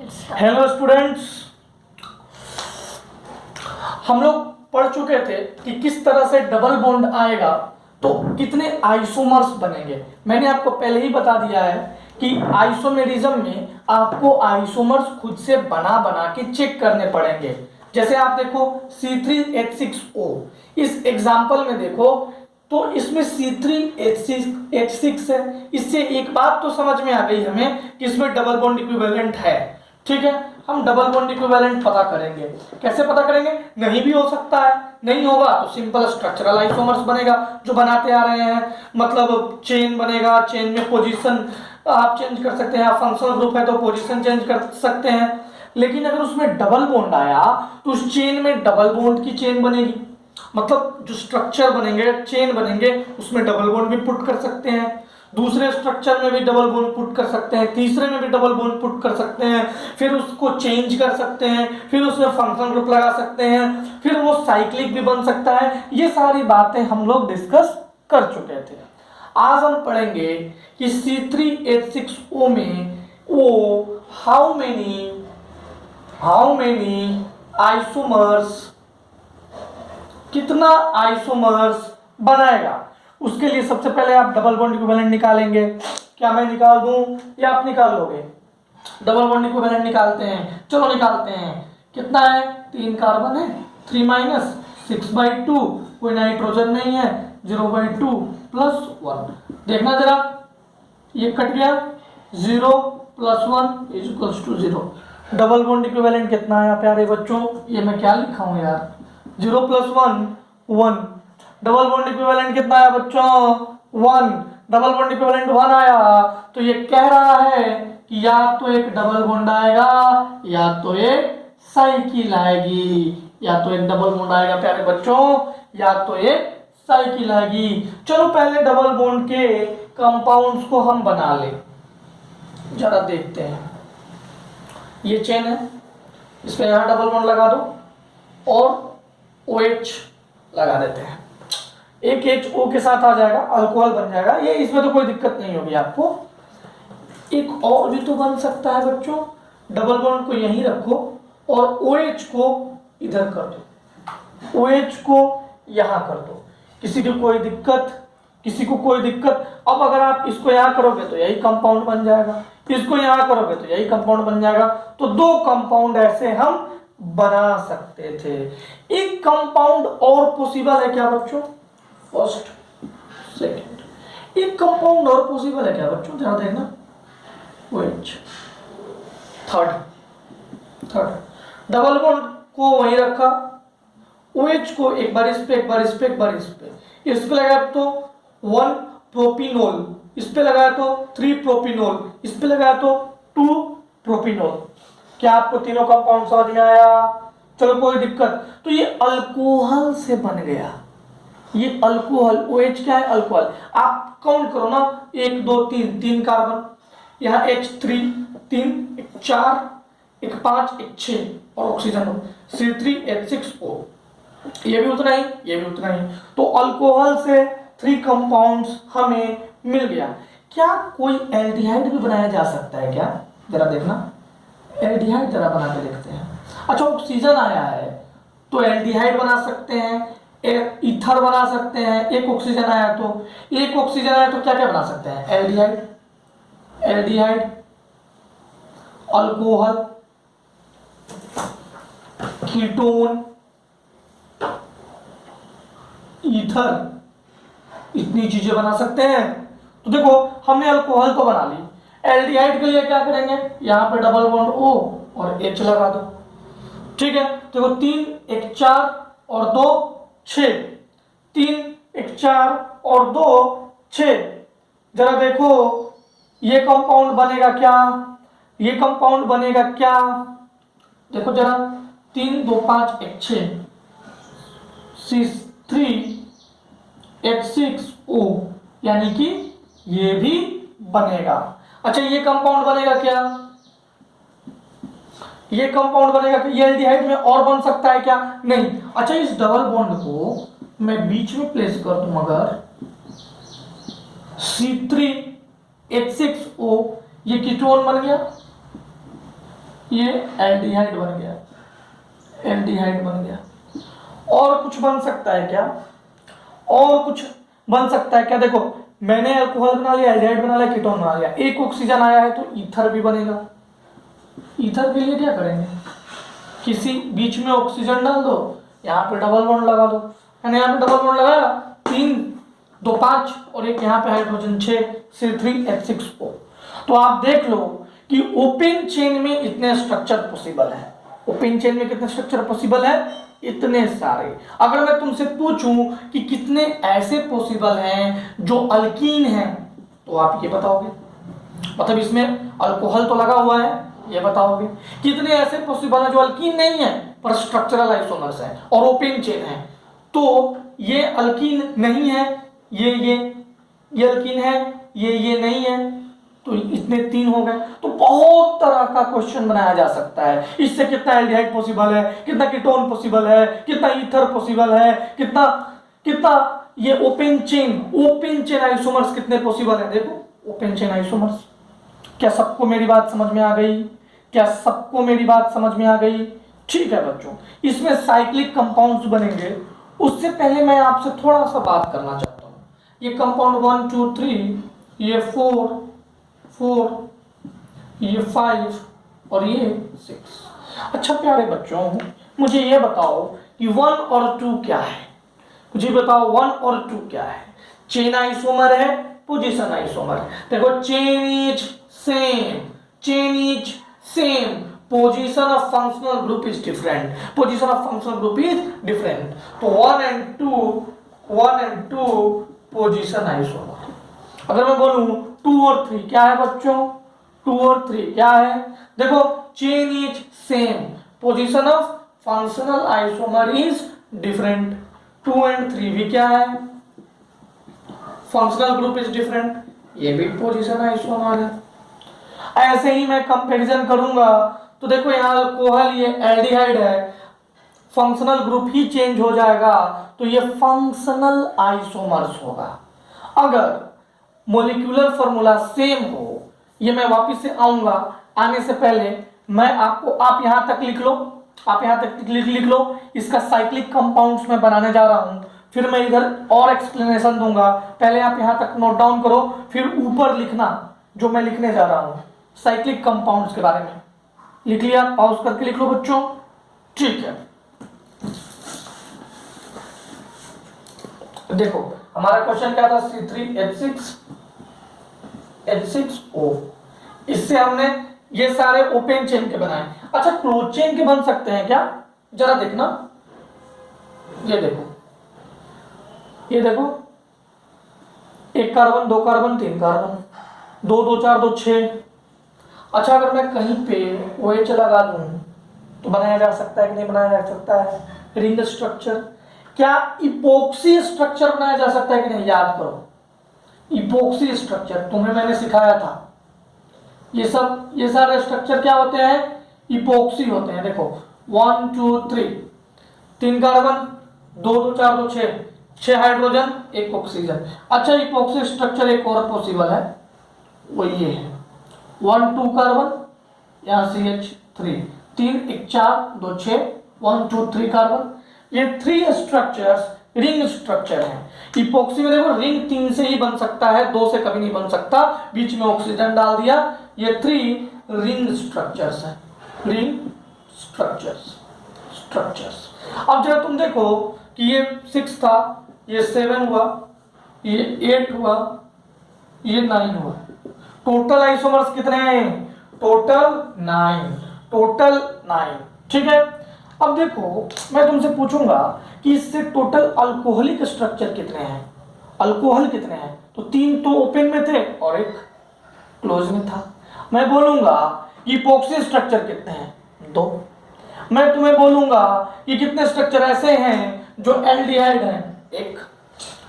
Hello students, हम लोग पढ़ चुके थे कि किस तरह से डबल बॉन्ड आएगा तो कितने आइसोमर्स बनेंगे। मैंने आपको पहले ही बता दिया है कि आइसोमेरिज्म में आपको आइसोमर्स खुद से बना बना के चेक करने पड़ेंगे। जैसे आप देखो C3H6O, इस एग्जाम्पल में देखो तो इसमें C3H6 है। इससे एक बात तो समझ में आ गई हमें कि इसमें डबल बॉन्ड इक्विवेलेंट है। ठीक है, हम डबल बॉन्ड इक्विवेलेंट पता करेंगे। कैसे पता करेंगे? नहीं भी हो सकता है, नहीं होगा तो सिंपल स्ट्रक्चरल आइसोमर्स बनेगा जो बनाते आ रहे हैं। मतलब चेन बनेगा, चेन में पोजीशन आप चेंज कर सकते हैं, फंक्शनल ग्रुप है तो पोजीशन चेंज कर सकते हैं। लेकिन अगर उसमें डबल बॉन्ड आया तो उस चेन में डबल बॉन्ड की चेन बनेगी। मतलब जो स्ट्रक्चर बनेंगे, चेन बनेंगे, उसमें डबल बॉन्ड भी पुट कर सकते हैं, दूसरे स्ट्रक्चर में भी डबल बॉन्ड पुट कर सकते हैं, तीसरे में भी डबल बॉन्ड पुट कर सकते हैं, फिर उसको चेंज कर सकते हैं, फिर उसमें फंक्शन ग्रुप लगा सकते हैं, फिर वो साइक्लिक भी बन सकता है। ये सारी बातें हम लोग डिस्कस कर चुके थे। आज हम पढ़ेंगे कि C3H6O में वो हाउ मेनी आइसोमर्स, कितना आइसोमर्स बनाएगा। उसके लिए सबसे पहले आप डबल बॉन्ड इक्विवेलेंट निकालेंगे। क्या मैं निकाल दूं या आप निकाल लोगे? डबल बॉन्ड इक्विवेलेंट निकालते हैं, चलो निकालते हैं। कितना है? 3 कार्बन है, 3 माइनस 6/2, कोई नाइट्रोजन नहीं है, 0/2 प्लस 1। देखना जरा, ये कट गया, 0 + 1 = 0। डबल बॉन्ड इक्विवेलेंट कितना है प्यारे बच्चों? ये मैं क्या लिखा हूं यार, 0 + 1 1। डबल बॉन्ड इक्विवेलेंट कितना है बच्चों? 1। डबल बॉन्ड इक्विवेलेंट 1 आया तो ये कह रहा है कि या तो एक डबल बॉन्ड आएगा या तो एक साइकिल आएगी। या तो एक डबल बॉन्ड आएगा प्यारे बच्चों या तो एक साइकिल आएगी। चलो पहले डबल बॉन्ड के कंपाउंड्स को हम बना ले, जरा देखते हैं। ये चेन है, इसमें यहां डबल बॉन्ड लगा दो और OH लगा देते हैं। एक HO के साथ आ जाएगा, अल्कोहल बन जाएगा। ये इसमें तो कोई दिक्कत नहीं होगी आपको। एक और भी तो बन सकता है बच्चों, डबल बॉन्ड को यहीं रखो और OH को इधर कर दो, OH को यहां कर दो। किसी को कोई दिक्कत? किसी को कोई दिक्कत? अब अगर आप इसको यहां करोगे तो यही कंपाउंड बन जाएगा, इसको यहां करोगे तो यही कंपाउंड बन जाएगा। तो 2 कंपाउंड ऐसे हम बना सकते थे। एक कंपाउंड और पॉसिबल है क्या बच्चों? फर्स्ट, सेकंड, एक कंपाउंड और पॉसिबल है क्या बच्चों? जरा देखना, OH। थर्ड डबल बॉन्ड को वहीं रखा, OH को एक बार इस पे, एक बार इस पे, एक बार इस पे लगाया तो 1 प्रोपिनोल, इस पे लगाया तो 3 प्रोपिनोल, इस पे लगाया तो 2 प्रोपिनोल। क्या आपको तीनों कंपाउंड समझ में आया? चलो कोई दिक्कत? तो ये अल्कोहल से बन गया। ये अल्कोहल, OH क्या है? अल्कोहल। आप काउंट करो ना, 1 2 3, 3 कार्बन, यहाँ H3 3, एक 4, एक 5, एक 6 और ऑक्सीजन C3H6O। ये भी उतना ही, ये भी उतना ही। तो अल्कोहल से 3 कंपाउंड्स हमें मिल गया। क्या कोई एल्डिहाइड भी बनाया जा सकता है क्या? जरा देखना, एल्डिहाइड जरा बना के देखते हैं। अच्छा, ऑक्सीजन आया है तो एल्डिहाइड बना सकते हैं, एक ईथर बना सकते हैं। एक ऑक्सीजन आया तो, एक ऑक्सीजन आया तो क्या क्या बना सकते हैं? एल्डिहाइड, अल्कोहल, कीटोन, ईथर, इतनी चीजें बना सकते हैं। तो देखो हमने अल्कोहल तो बना ली, एल्डिहाइड के लिए क्या करेंगे? यहां पे डबल बॉन्ड O और H लगा दो। ठीक है, देखो 3 1 4 और 2 6, 3 1 4 और 2 6। जरा देखो ये कंपाउंड बनेगा क्या? ये कंपाउंड बनेगा क्या? देखो जरा, 3 2 5 1 6, C3H6O, यानी कि ये भी बनेगा। अच्छा, ये कंपाउंड बनेगा क्या? ये कंपाउंड बनेगा कि ये एल्डिहाइड में और बन सकता है क्या? नहीं। अच्छा, इस डबल बॉन्ड को मैं बीच में प्लेस कर दूं, अगर C3H6O, ये कीटोन बन गया, ये एल्डिहाइड बन गया, एल्डिहाइड बन गया। और कुछ बन सकता है क्या? और कुछ बन सकता है क्या? देखो मैंने अल्कोहल बना लिया, एल्डिहाइड बना लिया, कीटोन बना लिया, एक ऑक्सीजन आया है तो ईथर भी बनेगा। ईथर के लिए क्या करेंगे, किसी बीच में ऑक्सीजन डाल दो, यहाँ पे डबल बॉन्ड लगा दो, मैंने यहाँ पे डबल बॉन्ड लगाया, 3 2 5 और एक यहाँ पे हाइड्रोजन 6 C3H6O। तो आप देख लो कि ओपन चेन में इतने स्ट्रक्चर पॉसिबल है। ओपन चेन में कितने स्ट्रक्चर पॉसिबल है? इतने सारे। अगर मैं तुमसे पूछूं कि कितने ऐसे पॉसिबल हैं जो अल्कीन हैं, तो आप ये बताओगे, मतलब इसमें अल्कोहल तो लगा हुआ है, ये बताओगे। कितने ऐसे पॉसिबल हैं जो अल्कीन नहीं है पर स्ट्रक्चरल आइसोमर्स है और ओपन चेन है? तो ये अल्कीन नहीं है, ये अल्कीन है, ये नहीं है, तो इतने 3 हो गए। तो बहुत तरह का क्वेश्चन बनाया जा सकता है। इससे कितना एल्डिहाइड पॉसिबल है, कितना कीटोन पॉसिबल है, कितना ईथर पॉसिबल है, कितना कितना ये ओपन चेन आइसोमर्स कितने पॉसिबल है। देखो ओपन चेन आइसोमर्स। क्या सबको मेरी बात समझ में आ गई? क्या सबको मेरी बात समझ में आ गई? ठीक है बच्चों, इसमें साइक्लिक कंपाउंड्स बनेंगे। उससे पहले मैं आपसे थोड़ा सा बात करना चाहता हूँ। ये कंपाउंड 1 2 3, ये 4 ये 5 और ये 6। अच्छा प्यारे बच्चों, मुझे ये बताओ कि 1 और 2 क्या है? मुझे बताओ 1 और 2 क्या है? चेन आइसोमर है, पोजीशन आइसोमर है। देखो chain is same, position of functional group is different, तो 1 एंड 2 पोजीशन आइसोमर। अगर मैं बोलूं 2 और 3 क्या है बच्चों? 2 और 3 क्या है? देखो chain is same, position of functional isomer is different. 2 and 3 भी क्या है? फंक्शनल ग्रुप इज डिफरेंट, ये भी पोजीशन आइसोमर है। ऐसे ही मैं कंपैरिजन करूंगा तो देखो यहाँ अल्कोहल, ये एल्डिहाइड है, फंक्शनल ग्रुप ही चेंज हो जाएगा तो ये फंक्शनल आइसोमर्स होगा। अगर मॉलिक्यूलर फॉर्मूला सेम हो, ये मैं वापस से आऊंगा, आने से पहले मैं आपको, आप यहां तक लिख लो, आप यहां तक लिख लो, इसका साइक्लिक कंपाउंड्स मैं बनाने जा रहा हूं, फिर मैं इधर और एक्सप्लेनेशन दूंगा। पहले आप यहां तक नोट डाउन करो, फिर ऊपर लिखना जो मैं लिखने जा रहा हूं साइक्लिक कंपाउंड्स के बारे में। लिख लिया? पॉज करके लिख लो बच्चों, ठीक है। देखो हमारा क्वेश्चन क्या था? C3H6O। इससे हमने ये सारे ओपन चेन के बनाए। अच्छा क्लोज चेन के बन सकते हैं क्या? जरा देखना, ये देखो, ये देखो, 1 कार्बन 2 कार्बन 3 कार्बन, 2 2 4 2 6। अच्छा अगर मैं कहीं पे OH लगा दूं तो बनाया जा सकता है कि नहीं बनाया जा सकता है? Ring structure. क्या इपोक्सी स्ट्रक्चर बनाया जा सकता है कि नहीं? याद करो, इपोक्सी स्ट्रक्चर तुम्हें मैंने सिखाया था। ये सारे स्ट्रक्चर क्या होते हैं? इपोक्सी होते हैं। देखो 1 2 3, 3 कार्बन, 2 2 4 2 6 हाइड्रोजन 1 ऑक्सीजन। अच्छा इपोक्सी स्ट्रक्चर एक और पॉसिबल है, वो ये है 1 2 कार्बन, यहाँ CH3, 3 1 4 2 6, 1 2 3 कार्बन। ये 3 स्ट्रक्चर्स रिंग स्ट्रक्चर है। इपोक्सी में देखो रिंग 3 से ही बन सकता है, 2 से कभी नहीं बन सकता, बीच में ऑक्सीजन डाल दिया। ये 3 रिंग स्ट्रक्चर्स है, रिंग स्ट्रक्चर्स। अब जरा तुम देखो कि ये 6 था, ये 7 हुआ, ये 8 हुआ, ये 9 हुआ। टोटल आइसोमर्स कितने हैं? टोटल 9। ठीक है। अब देखो मैं तुमसे पूछूंगा कि इससे टोटल अल्कोहलिक स्ट्रक्चर कितने हैं? अल्कोहल कितने हैं? तो 3 तो ओपन में थे और 1 क्लोज में था। मैं बोलूंगा इपोक्सी स्ट्रक्चर कितने हैं? 2। मैं तुम्हें बोलूंगा कि कितने स्ट्रक्चर ऐसे हैं जो एल्डिहाइड हैं? 1।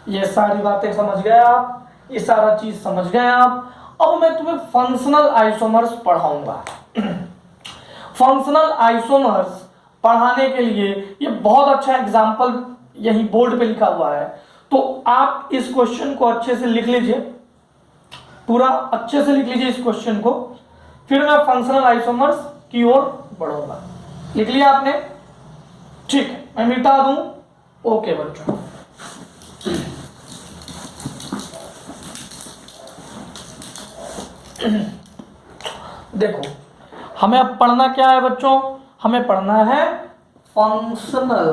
ये सारी बातें समझ गए आप, ये सारा चीज समझ गए आप। अब मैं तुम्हें फंक्शनल आइसोमर्स पढ़ाऊंगा। फंक्शनल आइसोमर्स पढ़ाने के लिए ये बहुत अच्छा एग्जाम्पल यही बोर्ड पे लिखा हुआ है, तो आप इस क्वेश्चन को अच्छे से लिख लीजिए, पूरा अच्छे से लिख लीजिए इस क्वेश्चन को, फिर मैं फंक्शनल आइसोमर्स की ओर बढ़ूंगा। लिख लिया आपने? ठीक है, मैं मिटा दूं। ओके बच्चों, देखो हमें अब पढ़ना क्या है बच्चों? हमें पढ़ना है फंक्शनल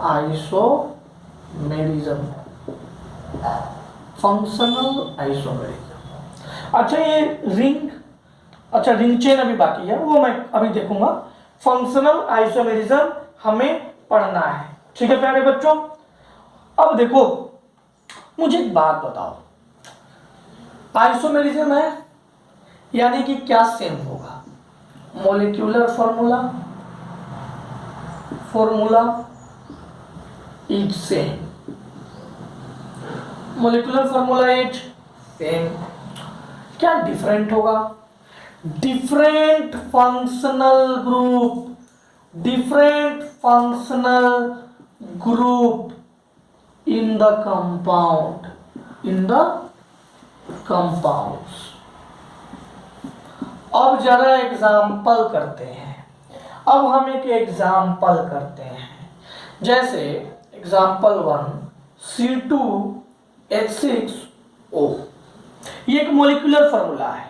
आइसोमेरिज्म। अच्छा ये रिंग, अच्छा रिंग चेन अभी बाकी है, वो मैं अभी देखूंगा। फंक्शनल आइसोमेरिज्म हमें पढ़ना है, ठीक है प्यारे बच्चों। अब देखो मुझे एक बात बताओ, आइसोमेरिज्म है यानी कि क्या सेम होगा? Molecular formula is same, molecular formula is same. क्या डिफरेंट होगा? Different functional group in the compounds. अब जरा एग्जाम्पल करते हैं। अब हम एक एग्जाम्पल करते हैं, जैसे एग्जाम्पल 1 C2H6O। ये एक मॉलिक्यूलर फॉर्मूला है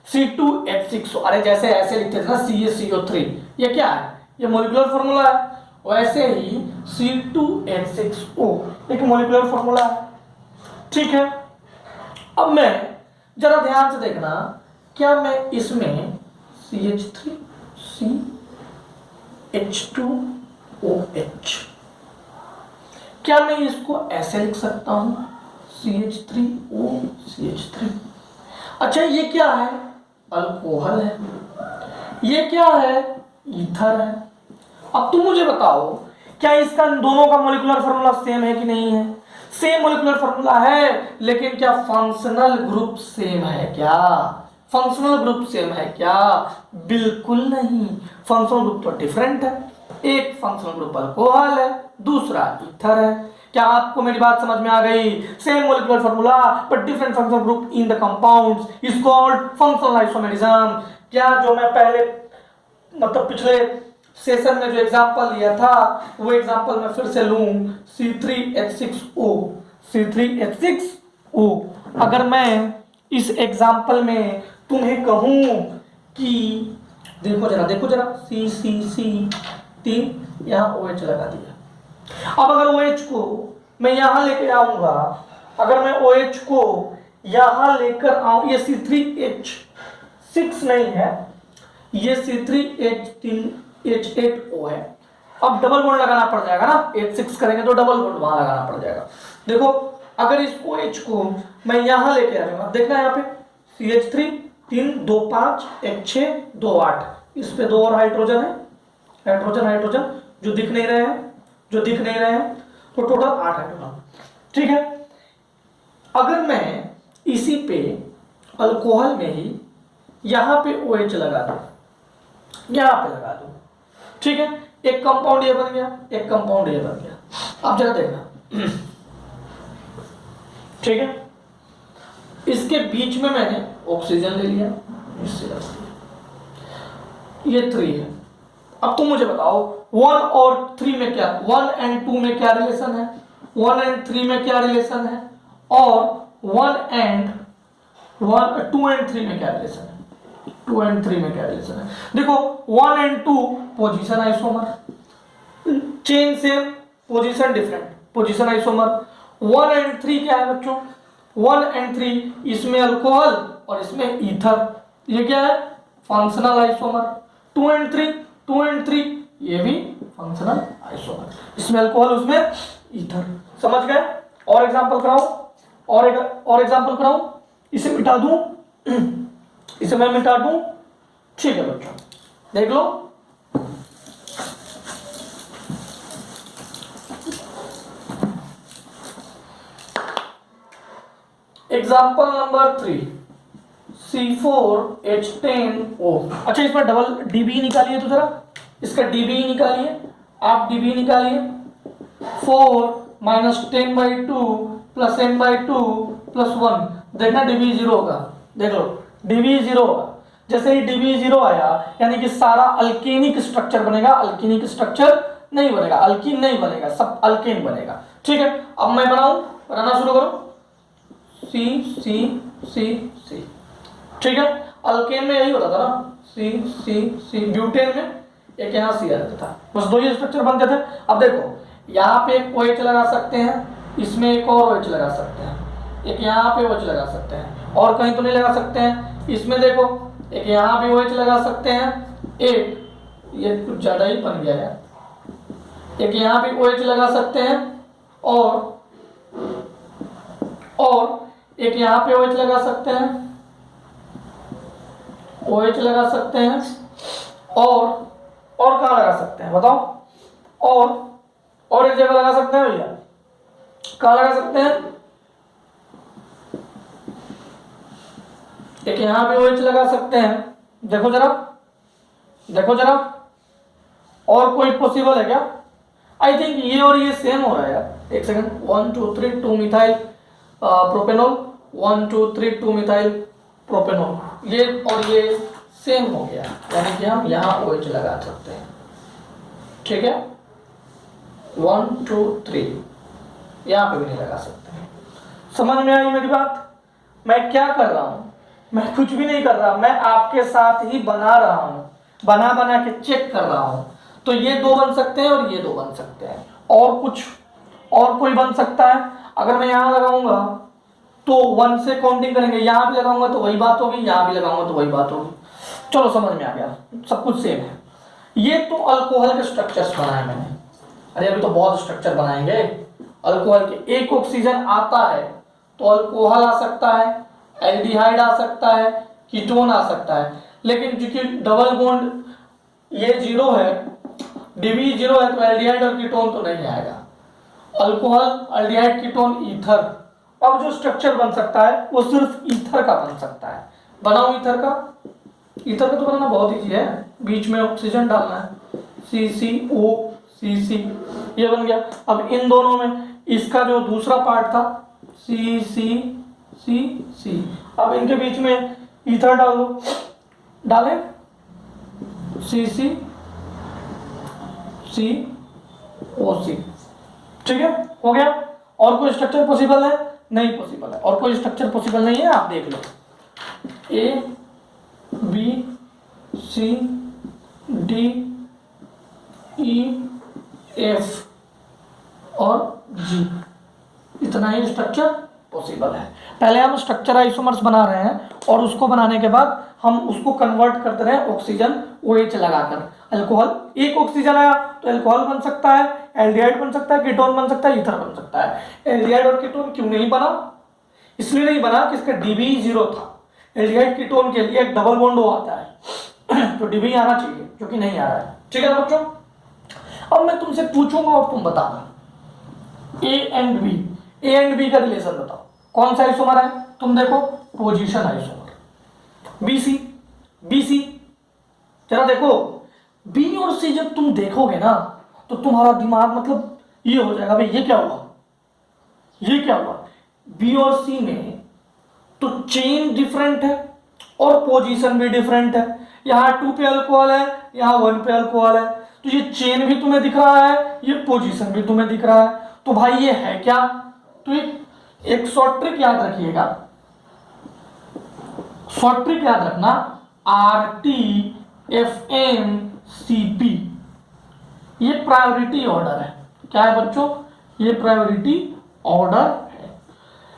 C2H6O। अरे जैसे ऐसे लिखते थे ना CaCO3, ये क्या है? ये मॉलिक्यूलर फॉर्मूला है। वैसे ही C2H6O एक मॉलिक्यूलर फॉर्मूला है, ठीक है। अब मैं जरा ध्यान से देखना, क्या मैं इसमें CH3CH2OH, क्या मैं इसको ऐसे लिख सकता हूं CH3OCH3? अच्छा ये क्या है? अल्कोहल है। ये क्या है? ईथर है। अब तुम मुझे बताओ, क्या इसका दोनों का मॉलिक्यूलर फॉर्मूला सेम है कि नहीं है? सेम मॉलिक्यूलर फॉर्मूला है, लेकिन क्या फंक्शनल ग्रुप सेम है क्या? फंक्शनल ग्रुप सेम है क्या? बिल्कुल नहीं, फंक्शनल ग्रुप तो डिफरेंट है। एक फंक्शनल ग्रुप अल्कोहल है, दूसरा ईथर है। क्या आपको मेरी बात समझ में आ गई? Same molecular formula but different functional group in the compounds is called functional isomerism. क्या जो मैं पहले मतलब पिछले सेशन में जो एग्जांपल लिया था वो एग्जांपल मैं फिर से लूं, C3H6O। अगर मैं इस एग्जांपल में तुम्हें कहूं कि देखो जरा C3 यहां OH लगा दिया। अब अगर OH को मैं यहां लेकर आऊंगा, अगर मैं OH को यहां लेकर आऊं, ये C3H6 नहीं है, ये C3H8O है। अब डबल बॉन्ड लगाना पड़ जाएगा ना, H6 करेंगे तो डबल बॉन्ड वहां लगाना पड़ जाएगा। देखो अगर इस OH को मैं यहां लेके आ जाऊंगा, देखना यहाँ पे CH3 3 2 5 1 6 2 8, इस पे 2 और हाइड्रोजन है, हाइड्रोजन जो दिख नहीं रहे हैं, तो टोटल 8 हाइड्रोजन, ठीक है। अगर मैं इसी पे अल्कोहल में ही यहां पे OH लगा दूं, यहां पे लगा दूं, ठीक है, एक कंपाउंड ये बन गया, एक कंपाउंड ये बन गया। अब जरा देखना, ठीक है, इसके बीच में मैंने ऑक्सीजन ले लिया, इससे रख दिया, ये 3 है। अब तुम मुझे बताओ 1 और 3 में क्या, 1 एंड 2 में क्या रिलेशन है, 1 एंड 3 में क्या रिलेशन है, और 2 एंड 3 में क्या रिलेशन है, 2 एंड 3 में क्या रिलेशन है? देखो 1 and 2 position isomer, chain same, position different, position isomer. 1 and 3 क्या है बच्चों? 1 एंड 3 इसमें अल्कोहल और इसमें ईथर, ये क्या है? Functional isomer. 2 एंड 3 ये भी फंक्शनल आइसोमर, इसमें अल्कोहल उसमें ईथर। समझ गए? और एग्जांपल कराऊं, और एग्जांपल कराऊं, इसे मिटा दूं, इसे मैं मिटा दूं, ठीक है बच्चों, देख लो। Example number 3 C4H10O। अच्छा इसमें डबल DB निकालिए, तो जरा इसका DB निकालिए, आप DB निकालिए। 4 - 10/2 + n/2 + 1, देखना DB 0 होगा, देख लो डीबी जीरो होगा। जैसे ही डीबी जीरो आया यानी कि सारा अल्केनिक स्ट्रक्चर बनेगा, अल्केनिक स्ट्रक्चर नहीं बनेगा, अल्कीन नहीं बनेगा, सब अल्केन बनेगा। ठीक है, अब मैं बनाना शुरू करूं, सी सी सी सी। ठीक है, अल्केन में यही होता था ना, सी सी सी। ब्यूटेन में एक यहाँ सी आ जाता था, बस दो ही स्ट्रक्चर बनते थे। अब देखो यहाँ पे एक OH लगा सकते हैं, इसमें एक और OH लगा सकते हैं, एक यहाँ पे OH लगा सकते हैं, और कहीं तो नहीं लगा सकते हैं। इसमें देखो एक यहाँ पे OH लगा सकते हैं, एक ये कुछ ज़्यादा ही बन गया है, एक यहाँ पे OH लगा सकते हैं, और एक यहाँ पे OH लगा सकते हैं, OH लगा सकते हैं, और कहाँ लगा सकते हैं बताओ, और एक जगह लगा सकते हैं भैया, कहाँ लगा सकते हैं, एक यहाँ पे OH लगा सकते हैं। देखो जरा, देखो जरा, और कोई पॉसिबल है क्या? आई थिंक ये और ये सेम हो रहा है यार, एक second, 1 2 3 2 methyl propanol, 1 2 3 2 methyl propanol, ये और ये सेम हो गया, यानी कि हम यहाँ OH लगा सकते हैं। ठीक है, 1 2 3 यहाँ पे भी नहीं लगा सकते हैं। समझ में आई मेरी बात? मैं क्या कर रहा हूँ, मैं कुछ भी नहीं कर रहा, मैं आपके साथ ही बना रहा हूँ, बना के चेक कर रहा हूँ। तो ये दो बन सकते हैं और ये दो बन सकते हैं, और कुछ और कोई बन सकता है। अगर मैं यहाँ लगाऊंगा तो 1 से काउंटिंग करेंगे, यहाँ भी लगाऊंगा तो वही बात होगी, यहाँ भी लगाऊंगा तो वही बात होगी। चलो समझ में आ गया, सब कुछ सेम है। ये तो अल्कोहल के स्ट्रक्चर्स बनाए मैंने, अरे अभी तो बहुत स्ट्रक्चर बनाएंगे अल्कोहल के। एक ऑक्सीजन आता है तो अल्कोहल आ सकता है, एल्डिहाइड आ सकता है, कीटोन आ सकता है, लेकिन क्योंकि डबल बॉन्ड ये जीरो है, डीबी जीरो है, तो एल्डिहाइड और कीटोन तो नहीं आएगा। Alcohol, aldehyde, ketone, ether. अब जो स्ट्रक्चर बन सकता है वो सिर्फ ईथर का बन सकता है। बनाओ ईथर का, ईथर का तो बनाना बहुत ईजी है, बीच में ऑक्सीजन डालना है, CCO CC, ये बन गया। अब इन दोनों में इसका जो दूसरा पार्ट था CC, अब इनके बीच में ईथर डाल दो, डालें CCCOC। ठीक है, हो गया। और कोई स्ट्रक्चर पॉसिबल है? नहीं पॉसिबल है, और कोई स्ट्रक्चर पॉसिबल नहीं है। आप देख लो, A B C D E F और G, इतना ही स्ट्रक्चर पॉसिबल है। पहले हम स्ट्रक्चर आइसोमर्स बना रहे हैं, और उसको बनाने के बाद हम उसको कन्वर्ट करते रहे ऑक्सीजन OH लगाकर। अल्कोहल, एक ऑक्सीजन आया तो अल्कोहल बन सकता है, एल्डिहाइड बन सकता है, कीटोन बन सकता है, ईथर बन सकता है। एल्डिहाइड और कीटोन क्यों नहीं बना? इसलिए नहीं बना कि इसका डीबी जीरो था। एल्डिहाइड कीटोन के लिए एक डबल बॉन्ड आता है तो डीबी आना चाहिए, जो कि नहीं आ रहा है। ठीक है बच्चों, अब मैं तुमसे पूछूंगा और तुम बताना, A एंड B का रिलेशन बताओ। कौन सा आइसोमर है? तुम देखो, पोजीशन आइसोमर। BC जरा देखो, B और C जब तुम देखोगे ना तो तुम्हारा दिमाग मतलब ये हो जाएगा, भाई ये क्या हुआ, ये क्या हुआ। B और C में तो चेन डिफरेंट है और पोजीशन भी डिफरेंट है। यहाँ 2 पे अल्कोहल है, यहाँ 1 पे अल्कोहल है, तो ये चेन भी तुम्हें दिख रहा है, ये पोजीशन भी तुम्हें दिख रहा है। तो भाई ये है क्या? तो एक शॉर्ट ट्रिक याद रखिएगा, शॉर्ट ट्रिक याद रखना, RTFMCP, ये प्रायोरिटी ऑर्डर है। क्या है बच्चों? ये प्रायोरिटी ऑर्डर है।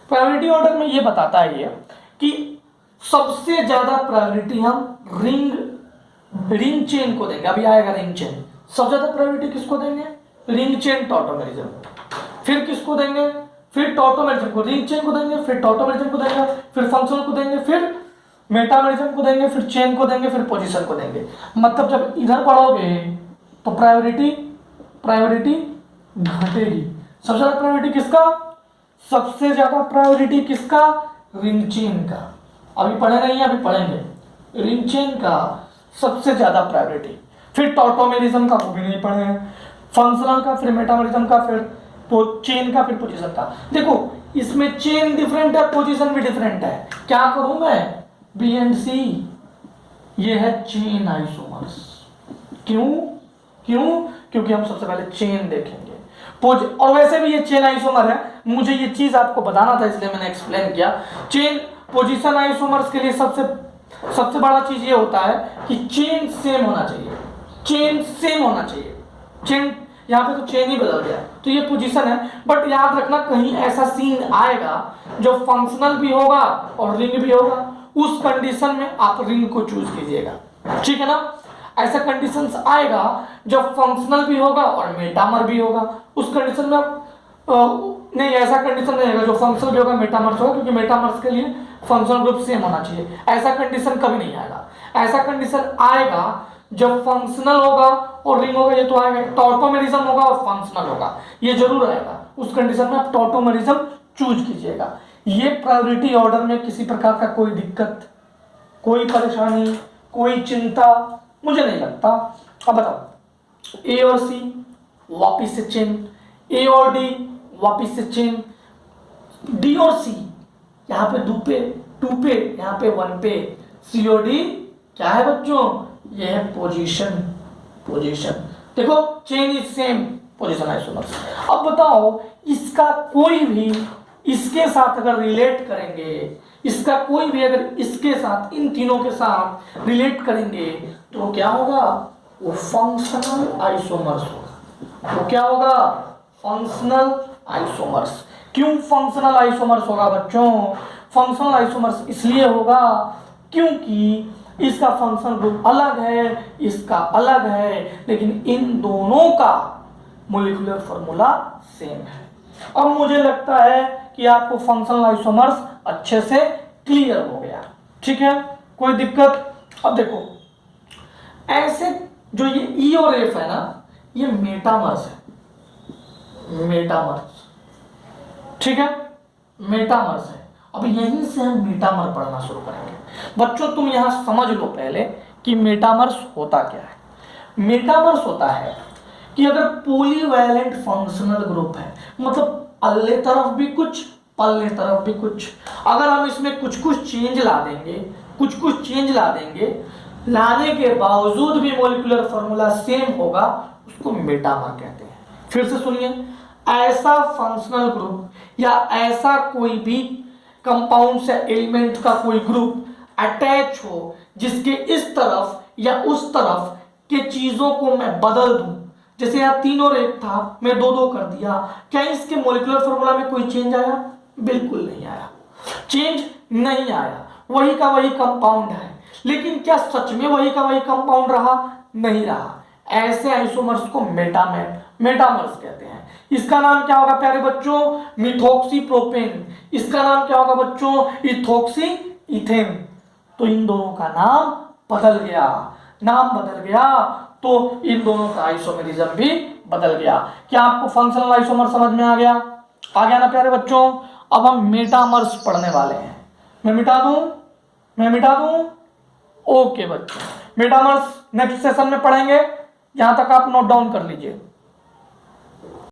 प्रायोरिटी ऑर्डर में ये बताता है ये कि सबसे ज्यादा प्रायोरिटी हम रिंग चेन को देंगे। अभी आएगा रिंग चेन। सबसे ज्यादा प्रायोरिटी किसको देंगे? Ring chain tautomerism. फिर किसको देंगे? फिर टॉटोमेरिज्म को, रिंग चेन को देंगे, फिर टॉटोमेरिज्म को देंगे, फिर फंक्शनल को देंगे, फिर मेटामेरिज्म को देंगे, फिर चेन को देंगे, फिर पोजीशन को देंगे। मतलब जब इधर पढ़ोगे तो प्रायोरिटी घटेगी। सबसे ज्यादा प्रायोरिटी किसका? सबसे ज्यादा प्रायोरिटी किसका? रिंग चेन का। अभी पढ़े नहीं है, अभी पढ़ेंगे। रिंग चेन का सबसे ज्यादा प्रायोरिटी, फिर टॉटोमेरिज्म का, वो भी नहीं पढ़े हैं, फंक्शनल का, फिर मेटामेरिज्म का, फिर चेन का, फिर पोजीशन का। देखो इसमें चेन डिफरेंट है, पोजीशन भी डिफरेंट है। क्या करूं मैं? बी एंड सी, ये है चेन आइसोमर्स। क्यों? क्योंकि हम सबसे पहले चेन देखेंगे। और वैसे भी ये चेन आइसोमर है, मुझे ये चीज आपको बताना था इसलिए मैंने एक्सप्लेन किया। चेन पोजीशन आइसोमर्स के लिए सबसे बड़ा चीज ये होता है कि चेन सेम होना चाहिए। चेन सेम होना चाहिए। चेन यहाँ पे तो चेन ही बदल गया, तो ये पोजीशन है। बट याद रखना कहीं ऐसा सीन आएगा जो फंक्शनल भी होगा और रिंग भी होगा, उस कंडीशन में आप रिंग को चूज कीजिएगा, ठीक है ना। ऐसा कंडीशंस आएगा जब फंक्शनल भी होगा और मेटामर भी होगा, उस कंडीशन में नहीं, ऐसा कंडीशन नहीं आएगा जो फंक्शनल भी होगा मेटामर्स होगा, क्योंकि मेटामर्स के लिए फंक्शनल ग्रुप सेम होना चाहिए। ऐसा कंडीशन कभी नहीं आएगा। ऐसा कंडीशन आएगा जब फंक्शनल होगा और रिंग होगा, ये तो आएगा। टॉटोमेरिज्म होगा और फंक्शनल होगा, ये जरूर आएगा। उस कंडीशन में आप टॉटोमेरिज्म चूज कीजिएगा। ये प्रायोरिटी ऑर्डर में किसी प्रकार का कोई दिक्कत, कोई परेशानी, कोई चिंता मुझे नहीं लगता। अब बताओ, ए और सी वापिस से चेन, ए और डी वापिस से चेन, डी और सी यहाँ पे 2 पे 2 पे, यहाँ पे 1 पे, सी और डी क्या है बच्चों? ये है पोजीशन। देखो chain is same, position isomers. अब बताओ, इसका कोई भी इसके साथ अगर रिलेट करेंगे, इसका कोई भी अगर इसके साथ, इन तीनों के साथ रिलेट करेंगे तो क्या होगा? वो फंक्शनल आइसोमर्स होगा। वो क्या होगा? Functional isomers. क्यों फंक्शनल आइसोमर्स होगा बच्चों? फंक्शनल आइसोमर्स इसलिए होगा क्योंकि इसका फंक्शनल ग्रुप अलग है, इसका अलग है, लेकिन इन दोनों का मॉलिक्यूलर फॉर्मूला सेम है। अब मुझे लगता है कि आपको फंक्शनल आइसोमर्स अच्छे से क्लियर हो गया, ठीक है, कोई दिक्कत? अब देखो, ऐसे जो ये ई और एफ है ना, ये मेटामर्स है, मेटामर्स, ठीक है, मेटामर्स है। अब यहीं से हम मेटामर पढ़ना शुरू करेंगे। बच्चों तुम यहां समझ लो पहले कि मेटामर्स होता क्या है। मेटामर्स होता है कि अगर पॉलीवैलेंट फंक्शनल ग्रुप है, मतलब अल्ले तरफ भी कुछ, पल्ले तरफ भी कुछ, अगर हम इसमें कुछ चेंज ला देंगे, लाने के बावजूद भी मॉलिक्यूलर फॉर्मूला सेम होगा, उसको मेटामर कहते हैं। फिर से सुनिए, ऐसा फंक्शनल ग्रुप या ऐसा कोई भी कंपाउंड से एलिमेंट का कोई ग्रुप अटैच हो जिसके इस तरफ या उस तरफ के चीजों को मैं बदल दूं, जैसे यहाँ 3 और 1 था, मैं 2 कर दिया, क्या इसके मॉलिक्यूलर फॉर्मूला में कोई चेंज आया? बिल्कुल नहीं आया, चेंज नहीं आया, वही का वही कंपाउंड है। लेकिन क्या सच में वही का वही कंपाउंड रहा? नहीं रहा। ऐसे आइसोमर्स को मेटामर्स कहते हैं। इसका नाम क्या होगा प्यारे बच्चों? Methoxy propane. इसका नाम क्या होगा बच्चों? Ethoxy ethane. तो इन दोनों का नाम बदल गया, तो इन दोनों का आइसोमेरिज्म भी बदल गया। क्या आपको फंक्शनल आइसोमर समझ में आ गया ना प्यारे बच्चों? अब हम मेटामर्स पढ़ने वाले हैं। मैं मिटा दूं? ओके बच्चों, मेटामर्स नेक्स्ट सेशन में पढ़ेंगे। यहां तक आप नोट डाउन कर लीजिए।